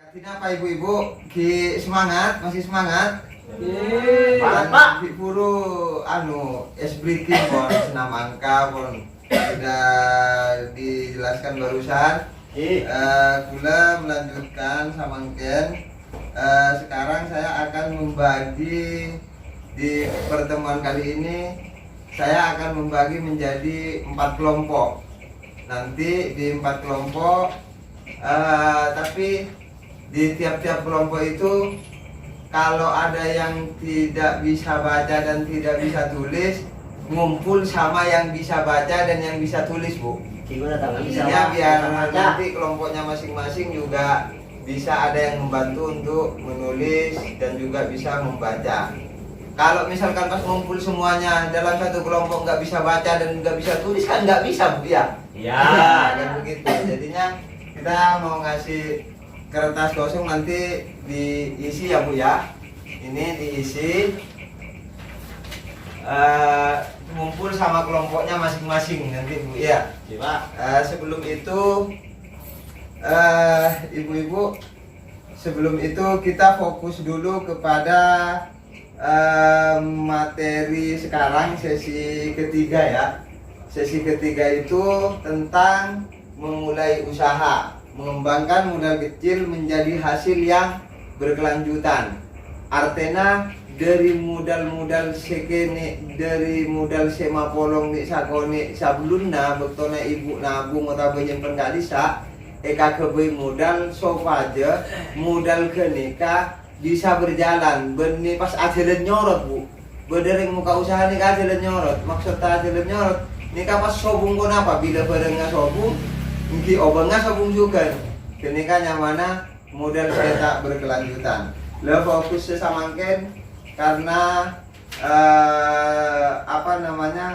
Artinya apa ibu-ibu? Ki semangat, masih semangat? Pak. Ki puru es breaking pun senam angka pun sudah dijelaskan barusan. Kula melanjutkan samangken. Sekarang saya akan membagi di pertemuan kali ini. Saya akan membagi menjadi 4 kelompok. Nanti di 4 kelompok, tapi di tiap-tiap kelompok itu kalau ada yang tidak bisa baca dan tidak bisa tulis, ngumpul sama yang bisa baca dan yang bisa tulis, Bu. Ya, biar nanti kelompoknya masing-masing juga bisa ada yang membantu untuk menulis dan juga bisa membaca. Kalau misalkan pas ngumpul semuanya dalam satu kelompok nggak bisa baca dan nggak bisa tulis, kan nggak bisa, Bu, ya? Ya. Kan begitu. Jadinya kita mau ngasih kertas kosong, nanti diisi ya, Bu, ya. Ini diisi, ngumpul sama kelompoknya masing-masing nanti, Bu, ya. Sebelum itu, ibu-ibu, sebelum itu kita fokus dulu kepada materi sekarang, sesi ketiga ya. Sesi ketiga itu tentang memulai usaha, mengembangkan modal kecil menjadi hasil yang berkelanjutan. Artinya dari modal sekene, dari modal sema polong nih sakone sablunna bektona ibu nabung atau menyimpan gak bisa, eka kebui modal sofaja modal kenika bisa berjalan. Benih pas ajalan nyorot, Bu, berdering muka usaha nih ajalan nyorot. Maksudnya ajalan nyorot nika pas sobung kon apa bila barengnya sobung mungkin obengnya sobung juga kenika nyamana modal saya tak berkelanjutan. Lo fokus sesamangken karena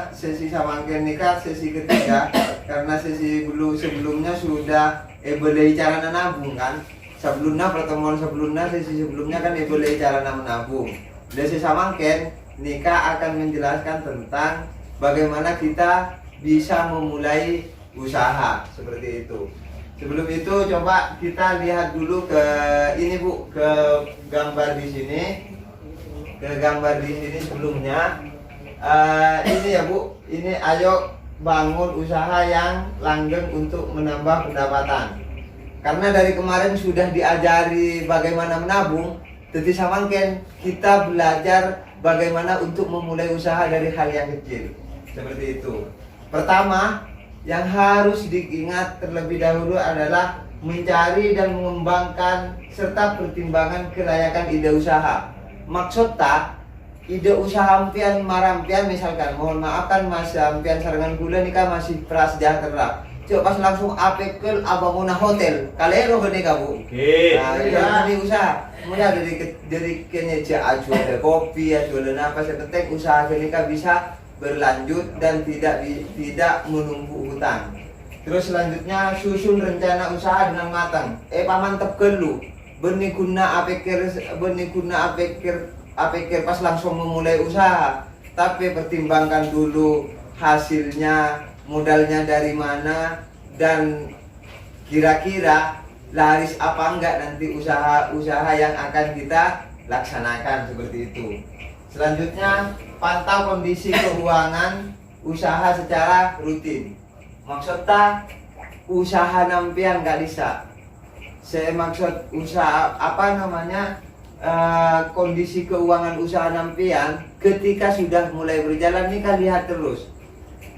sesi samangken nika sesi ketiga, karena sesi sebelumnya sudah boleh cara nabung kan. Pertemuan sebelumnya, sesi sebelumnya kan boleh cara menabung. Sesi samangken nika akan menjelaskan tentang bagaimana kita bisa memulai usaha seperti itu. Sebelum itu coba kita lihat dulu ke ini, Bu, ke gambar di sini. Ke gambar di sini sebelumnya. Ini ya, Bu, ini ayo bangun usaha yang langgeng untuk menambah pendapatan. Karena dari kemarin sudah diajari bagaimana menabung, jadi samangken kita belajar bagaimana untuk memulai usaha dari hal yang kecil. Seperti itu. Pertama, yang harus diingat terlebih dahulu adalah mencari dan mengembangkan serta pertimbangan kelayakan ide usaha. Maksudnya, ide usaha ampian marampian misalkan, mohon maafkan Mas ampian sarangan gula nikah masih prasejahtera. Coba pas langsung apekel abanguna hotel, kalero gede kamu. Nah, itu usaha. Mulai dari kenyaja jual kopi, jual apa seketek usaha kenika bisa berlanjut dan tidak menumpuk hutang. Terus selanjutnya susun rencana usaha dengan matang. Pamantep kelu. Benih guna apikir pas langsung memulai usaha. Tapi pertimbangkan dulu hasilnya, modalnya dari mana, dan kira-kira laris apa enggak nanti usaha yang akan kita laksanakan, seperti itu. Selanjutnya, pantau kondisi keuangan usaha secara rutin. Maksudnya usaha nampian nggak bisa. Saya maksud usaha kondisi keuangan usaha nampian ketika sudah mulai berjalan nih kan lihat terus.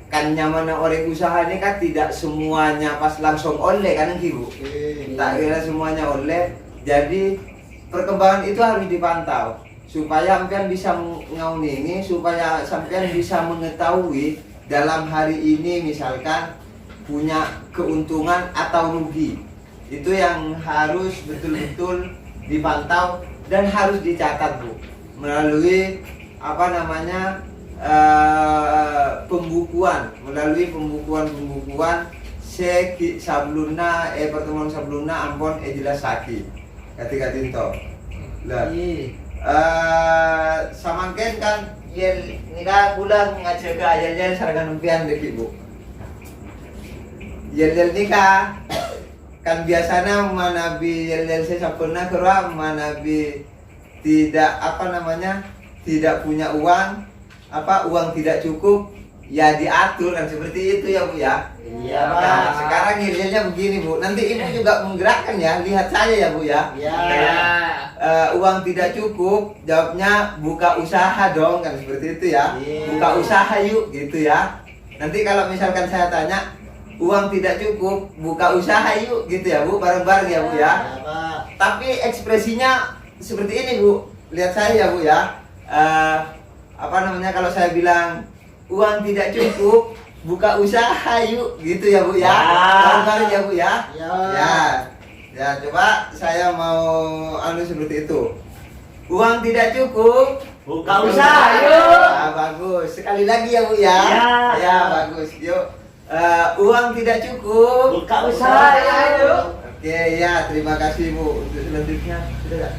Kan nyaman orang usaha ini kan tidak semuanya pas langsung oleh kan, Ibu. Tak kira semuanya oleh. Jadi perkembangan itu harus dipantau supaya sampean bisa ngauningi, supaya sampean bisa mengetahui dalam hari ini misalkan punya keuntungan atau rugi. Itu yang harus betul-betul dipantau dan harus dicatat, Bu, melalui pembukuan sabluna pertemuan sabluna ampon jelas saki ketika tinto lah samangken kan yen nika kula ngajaga ayel sarangan umpian dek, Bu. Yel nika kan biasanya manabi LLC sampurna kerwa manabi tidak apa namanya tidak punya uang uang tidak cukup ya diatur kan seperti itu ya Bu ya. Iya, Nah, Pak. sekarang idealnya begini Bu, nanti Ibu juga menggerakkan ya, lihat saya ya Bu ya. Iya. Uang tidak cukup, jawabnya buka usaha dong kan seperti itu ya. Iya. Buka usaha yuk gitu ya. Nanti kalau misalkan saya tanya uang tidak cukup, buka usaha yuk gitu ya Bu, bareng-bareng ya Bu ya. Iya, Pak. Tapi ekspresinya seperti ini Bu, lihat saya ya Bu ya. Apa namanya kalau saya bilang uang tidak cukup, buka usaha yuk gitu ya Bu ya. Bareng-bareng ya Bu ya. Ya. Ya, coba saya mau seperti itu. Uang tidak cukup, Buka usaha yuk. Ah, bagus. Sekali lagi ya Bu ya. Ya. Ya, bagus. Yuk. Uang tidak cukup. Buka usaha yuk. Oke, ya, terima kasih Bu. Untuk selanjutnya sudah nggak?